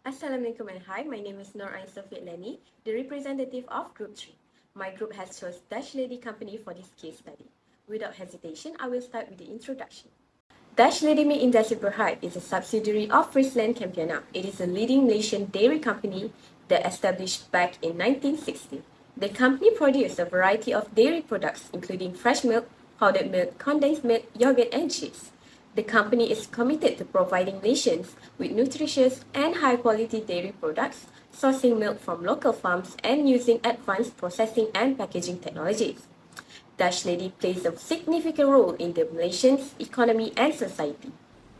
Assalamualaikum and hi, my name is Nur Ain Sofiat Leni, the representative of Group 3. My group has chose Dash Lady Company for this case study. Without hesitation, I will start with the introduction. Dash Lady Meat Industri Berhad is a subsidiary of Friesland Campina. It is a leading Malaysian dairy company that established back in 1960. The company produces a variety of dairy products including fresh milk, powdered milk, condensed milk, yogurt and cheese. The company is committed to providing nations with nutritious and high-quality dairy products, sourcing milk from local farms, and using advanced processing and packaging technologies. Dash Lady plays a significant role in the Malaysian economy and society.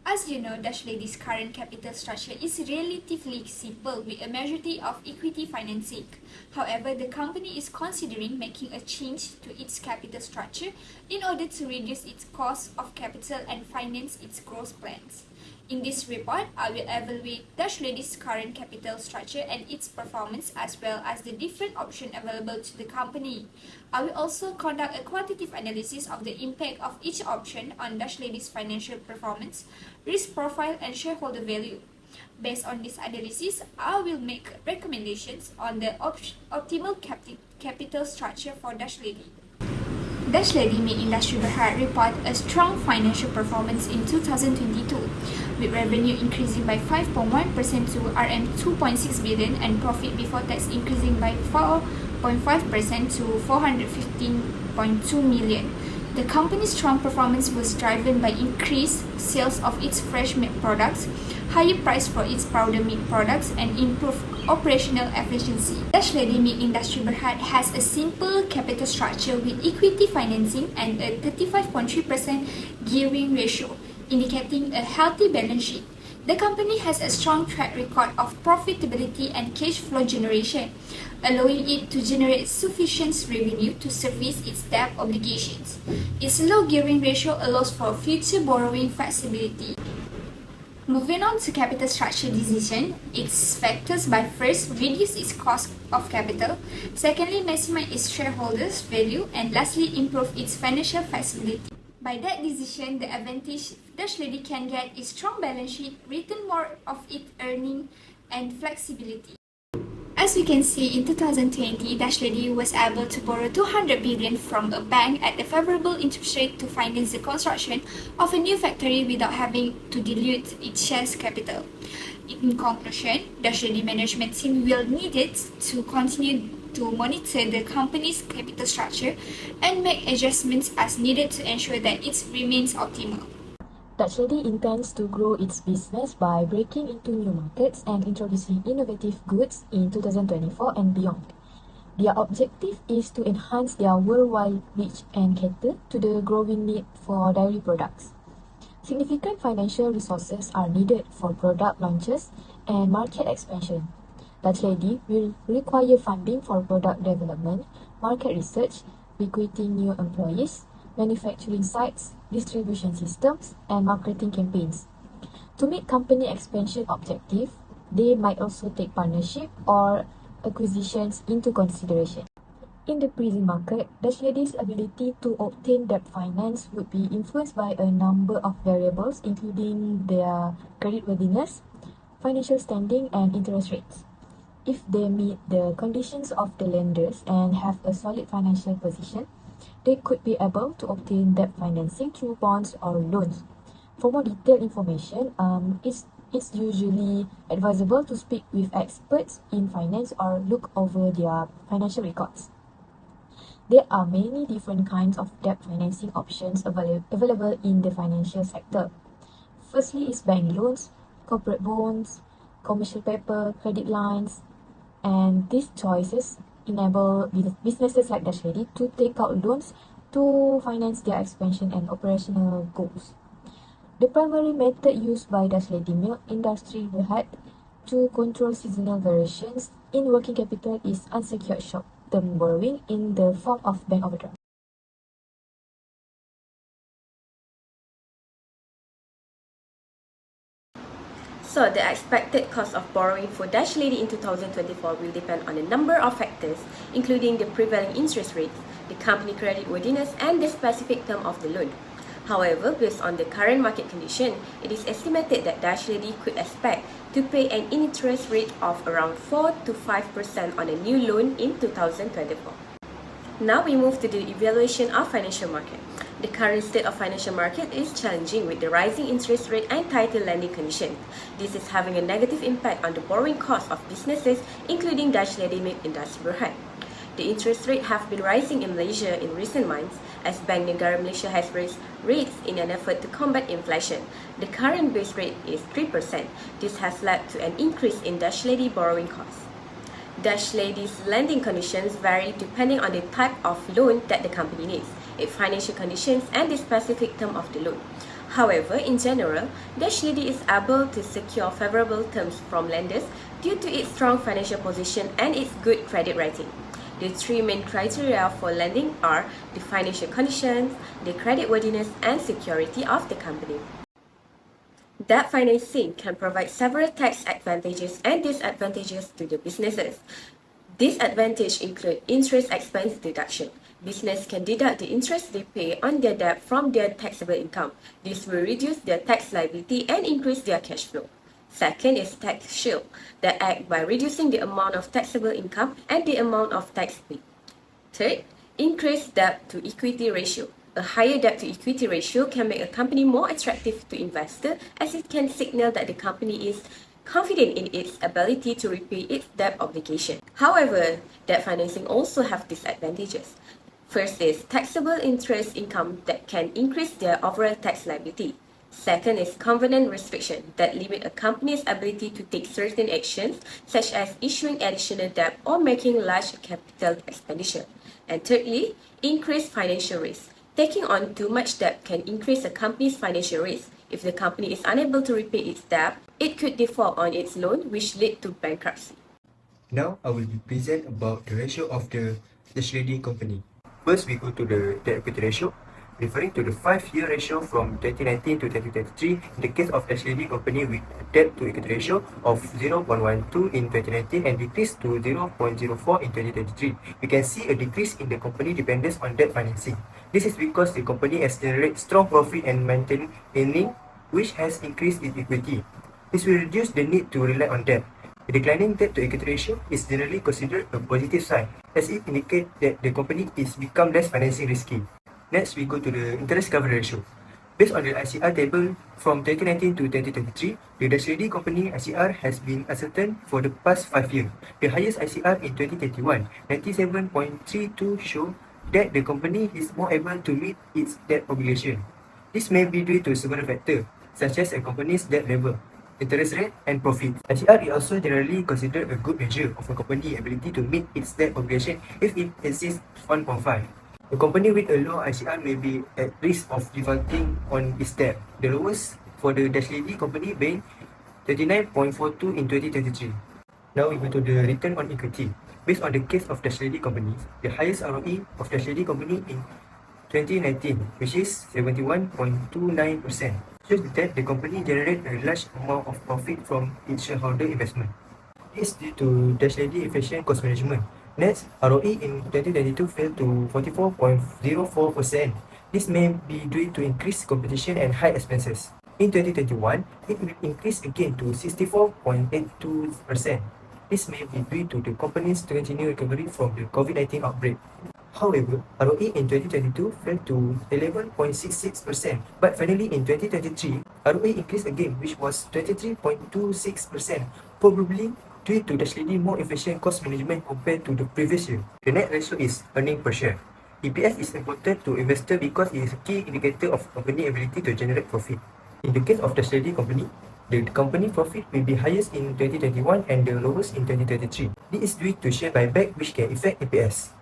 As you know, Dash Lady's current capital structure is relatively simple with a majority of equity financing. However, the company is considering making a change to its capital structure in order to reduce its cost of capital and finance its growth plans. In this report, I will evaluate Dash Lady's current capital structure and its performance as well as the different options available to the company. I will also conduct a quantitative analysis of the impact of each option on Dash Lady's financial performance, risk profile, and shareholder value. Based on this analysis, I will make recommendations on the optimal capital structure for Dash Lady. Dash Lady Meat Industri Berhad report a strong financial performance in 2022, with revenue increasing by 5.1% to Rm 2.6 billion and profit before tax increasing by 4.5% to 415.2 million. The company's strong performance was driven by increased sales of its fresh meat products, higher price for its powder meat products, and improved operational efficiency. Dash Lady Meat Industri Berhad has a simple capital structure with equity financing and a 35.3% gearing ratio, indicating a healthy balance sheet. The company has a strong track record of profitability and cash flow generation, allowing it to generate sufficient revenue to service its debt obligations. Its low gearing ratio allows for future borrowing flexibility. Moving on to capital structure decision, its factors by first reduce its cost of capital, secondly maximize its shareholders' value, and lastly improve its financial flexibility. By that decision, the advantage Dash Lady can get is strong balance sheet, return more of its earning, and flexibility. As we can see, in 2020, Dash Lady was able to borrow 200 billion from a bank at a favorable interest rate to finance the construction of a new factory without having to dilute its shares capital. In conclusion, Dash Lady management team will need it to continue to monitor the company's capital structure and make adjustments as needed to ensure that it remains optimal. Dash Lady intends to grow its business by breaking into new markets and introducing innovative goods in 2024 and beyond. Their objective is to enhance their worldwide reach and cater to the growing need for dairy products. Significant financial resources are needed for product launches and market expansion. Dash Lady will require funding for product development, market research, recruiting new employees, manufacturing sites, distribution systems, and marketing campaigns. To meet company expansion objective, they might also take partnership or acquisitions into consideration. In the present market, Dash Lady's ability to obtain debt finance would be influenced by a number of variables including their creditworthiness, financial standing, and interest rates. If they meet the conditions of the lenders and have a solid financial position, they could be able to obtain debt financing through bonds or loans. For more detailed information, it's usually advisable to speak with experts in finance or look over their financial records. There are many different kinds of debt financing options available in the financial sector. Firstly is bank loans, corporate bonds, commercial paper, credit lines, and these choices enable businesses like Dash Lady to take out loans to finance their expansion and operational goals. The primary method used by Dash Lady Milk Industri Berhad to control seasonal variations in working capital is unsecured short-term borrowing in the form of bank overdraft. So, the expected cost of borrowing for Dash Lady in 2024 will depend on a number of factors, including the prevailing interest rates, the company creditworthiness, and the specific term of the loan. However, based on the current market condition, it is estimated that Dash Lady could expect to pay an interest rate of around 4 to 5% on a new loan in 2024. Now we move to the evaluation of financial market. The current state of financial market is challenging with the rising interest rate and tighter lending conditions. This is having a negative impact on the borrowing costs of businesses, including Dash Lady Make Industri Berhad. The interest rate have been rising in Malaysia in recent months as Bank Negara Malaysia has raised rates in an effort to combat inflation. The current base rate is 3%. This has led to an increase in Dash Lady borrowing costs. Dash Lady's lending conditions vary depending on the type of loan that the company needs, its financial conditions, and the specific term of the loan. However, in general, Dash Lady is able to secure favorable terms from lenders due to its strong financial position and its good credit rating. The three main criteria for lending are the financial conditions, the creditworthiness, and security of the company. Debt financing can provide several tax advantages and disadvantages to the businesses. Disadvantages include interest expense deduction. Business can deduct the interest they pay on their debt from their taxable income. This will reduce their tax liability and increase their cash flow. Second is tax shield, that act by reducing the amount of taxable income and the amount of tax paid. Third, increased debt to equity ratio. A higher debt to equity ratio can make a company more attractive to investors as it can signal that the company is confident in its ability to repay its debt obligation. However, debt financing also have disadvantages. First is taxable interest income that can increase their overall tax liability. Second is covenant restriction that limit a company's ability to take certain actions such as issuing additional debt or making large capital expenditure. And thirdly, increased financial risk. Taking on too much debt can increase a company's financial risk. If the company is unable to repay its debt, it could default on its loan, which lead to bankruptcy. Now I will present about the ratio of the Dash Lady company. First, we go to the debt equity ratio, referring to the 5-year ratio from 2019 to 2023 in the case of Dash Lady company with a debt to equity ratio of 0.12 in 2019 and decreased to 0.04 in 2023. We can see a decrease in the company dependence on debt financing. This is because the company has generated strong profit and maintained earning, which has increased its equity. This will reduce the need to rely on debt. A declining debt to equity ratio is generally considered a positive sign, as it indicates that the company is become less financing risky. Next, we go to the interest coverage ratio. Based on the ICR table from 2019 to 2023, the Dash Lady company ICR has been ascertained for the past 5 years. The highest ICR in 2021, 97.32, show that the company is more able to meet its debt obligation. This may be due to several factors, such as a company's debt level, interest rate, and profit. ICR is also generally considered a good measure of a company's ability to meet its debt obligation if it exceeds 1.5. A company with a low ICR may be at risk of defaulting on its debt. The lowest for the Dash Lady company being 39.42 in 2023. Now we go to the return on equity. Based on the case of Dash Lady companies, the highest ROE of Dash Lady company in 2019, which is 71.29%, shows that the company generated a large amount of profit from its shareholder investment. This is due to Dash Lady efficient cost management. Next, ROE in 2022 fell to 44.04%. This may be due to increased competition and high expenses. In 2021, it will increase again to 64.82%. This may be due to the company's continued recovery from the COVID-19 outbreak. However, ROE in 2022 fell to 11.66%, but finally in 2023, ROE increased again, which was 23.26%, probably due to Dash Lady more efficient cost management compared to the previous year. The net ratio is earning per share. EPS is important to investors because it is a key indicator of company ability to generate profit. In the case of Dash Lady company, the company profit will be highest in 2021 and the lowest in 2023. This is due to share buyback, which can affect EPS.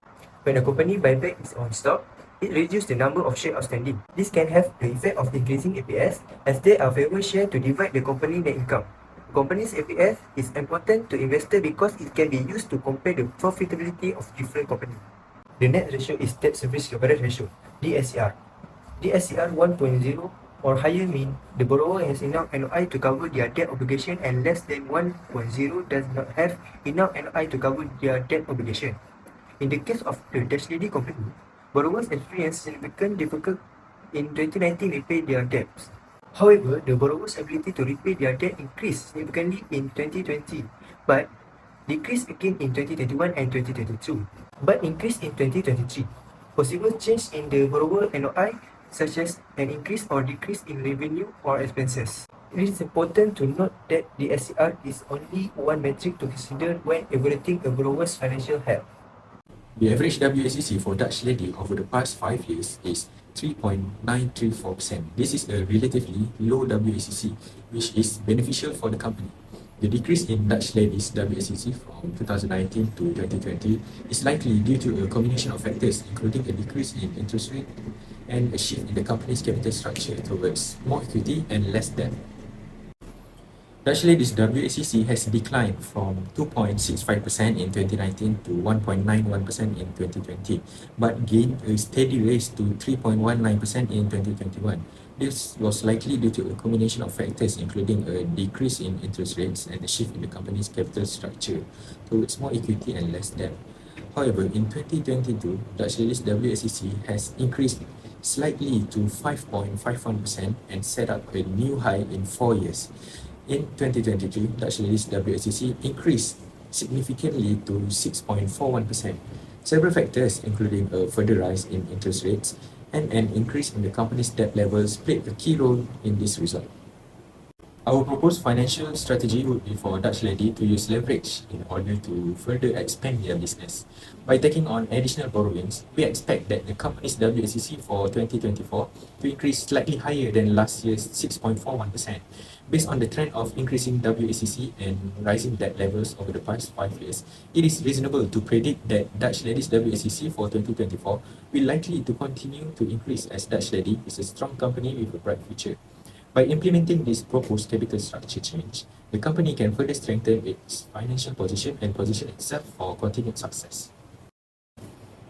When a company buyback is on stock, it reduces the number of shares outstanding. This can have the effect of increasing EPS as there are fewer shares to divide the company net income. The company's EPS is important to investors because it can be used to compare the profitability of different companies. The net ratio is debt service coverage ratio, DSCR. DSCR 1.0 or higher mean the borrower has enough NOI to cover their debt obligation and less than 1.0 does not have enough NOI to cover their debt obligation. In the case of the Dash Lady company, borrowers experience significant difficulty in 2019 repay their debts. However, the borrower's ability to repay their debt increased significantly in 2020, but decreased again in 2021 and 2022, but increased in 2023. Possible change in the borrower NOI, such as an increase or decrease in revenue or expenses. It is important to note that the SCR is only one metric to consider when evaluating a borrower's financial health. The average WACC for Dutch lady over the past 5 years is 3.934%. This is a relatively low WACC, which is beneficial for the company. The decrease in Dutch ladies' WACC from 2019 to 2020 is likely due to a combination of factors, including a decrease in interest rate and a shift in the company's capital structure towards more equity and less debt. Dutch ladies' WACC has declined from 2.65% in 2019 to 1.91% in 2020, but gained a steady rise to 3.19% in 2021. This was likely due to a combination of factors, including a decrease in interest rates and a shift in the company's capital structure towards more equity and less debt. However, in 2022, Dutch ladies' WACC has increased slightly to 5.51% and set up a new high in 4 years. In 2022, Dutch ladies' WACC increased significantly to 6.41%. Several factors, including a further rise in interest rates and an increase in the company's debt levels, played a key role in this result. Our proposed financial strategy would be for Dutch lady to use leverage in order to further expand their business. By taking on additional borrowings, we expect that the company's WACC for 2024 to increase slightly higher than last year's 6.41%. Based on the trend of increasing WACC and rising debt levels over the past 5 years, it is reasonable to predict that Dutch lady's WACC for 2024 will likely to continue to increase, as Dutch lady is a strong company with a bright future. By implementing this proposed capital structure change, the company can further strengthen its financial position and position itself for continued success.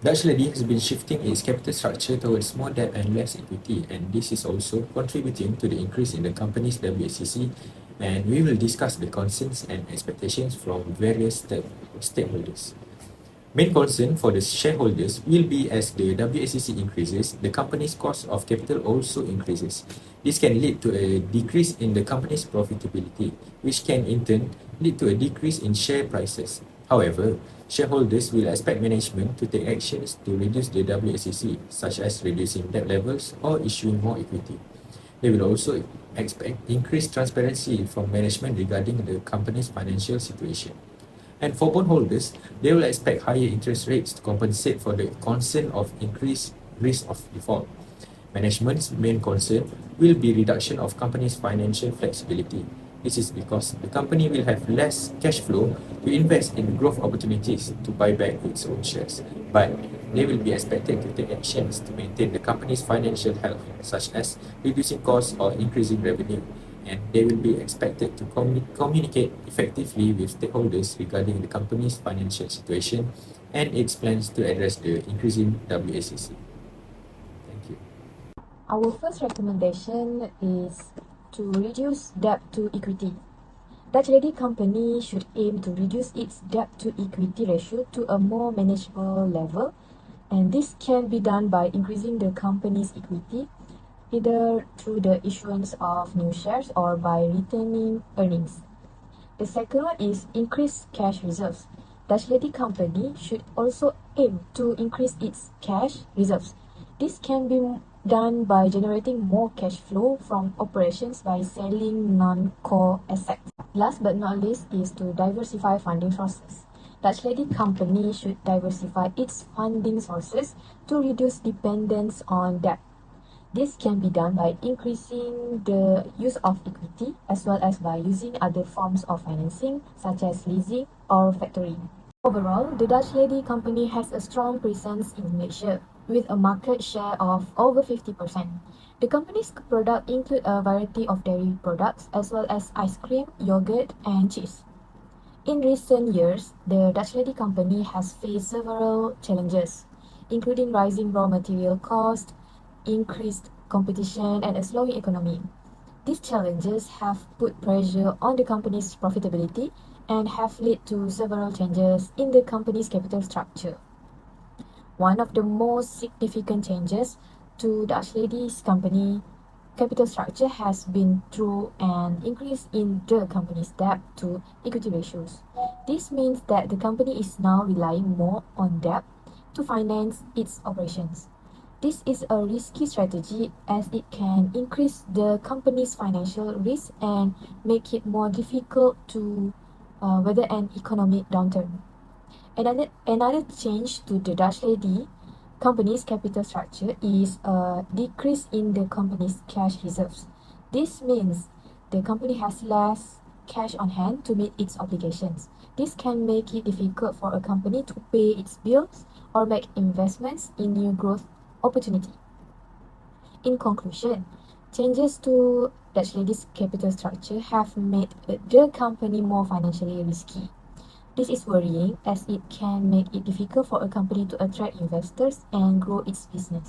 Dutch lady has been shifting its capital structure towards more debt and less equity, and this is also contributing to the increase in the company's WACC, and we will discuss the concerns and expectations from various stakeholders. Main concern for the shareholders will be as the WACC increases, the company's cost of capital also increases. This can lead to a decrease in the company's profitability, which can in turn lead to a decrease in share prices. However, shareholders will expect management to take actions to reduce the WACC, such as reducing debt levels or issuing more equity. They will also expect increased transparency from management regarding the company's financial situation. And for bondholders, they will expect higher interest rates to compensate for the concern of increased risk of default. Management's main concern will be reduction of company's financial flexibility. This is because the company will have less cash flow to invest in growth opportunities to buy back its own shares, but they will be expected to take actions to maintain the company's financial health, such as reducing costs or increasing revenue, and they will be expected to communicate effectively with stakeholders regarding the company's financial situation and its plans to address the increasing WACC. Thank you. Our first recommendation is to reduce debt to equity. Dutch lady company should aim to reduce its debt to equity ratio to a more manageable level, and this can be done by increasing the company's equity either through the issuance of new shares or by retaining earnings. The second one is increase cash reserves. Dutch lady company should also aim to increase its cash reserves. This can be done by generating more cash flow from operations by selling non-core assets. Last but not least is to diversify funding sources. Dutch lady company should diversify its funding sources to reduce dependence on debt. This can be done by increasing the use of equity as well as by using other forms of financing such as leasing or factoring. Overall, the Dutch lady company has a strong presence in Malaysia with a market share of over 50%. The company's products include a variety of dairy products as well as ice cream, yogurt, and cheese. In recent years, the Dutch lady company has faced several challenges, including rising raw material costs, increased competition, and a slowing economy. These challenges have put pressure on the company's profitability and have led to several changes in the company's capital structure. One of the most significant changes to Dutch Lady's company capital structure has been through an increase in the company's debt to equity ratios. This means that the company is now relying more on debt to finance its operations. This is a risky strategy as it can increase the company's financial risk and make it more difficult to weather an economic downturn. Another change to the Dutch Lady company's capital structure is a decrease in the company's cash reserves. This means the company has less cash on hand to meet its obligations. This can make it difficult for a company to pay its bills or make investments in new growth opportunity. In conclusion, changes to Dutch Lady's capital structure have made the company more financially risky. This is worrying as it can make it difficult for a company to attract investors and grow its business.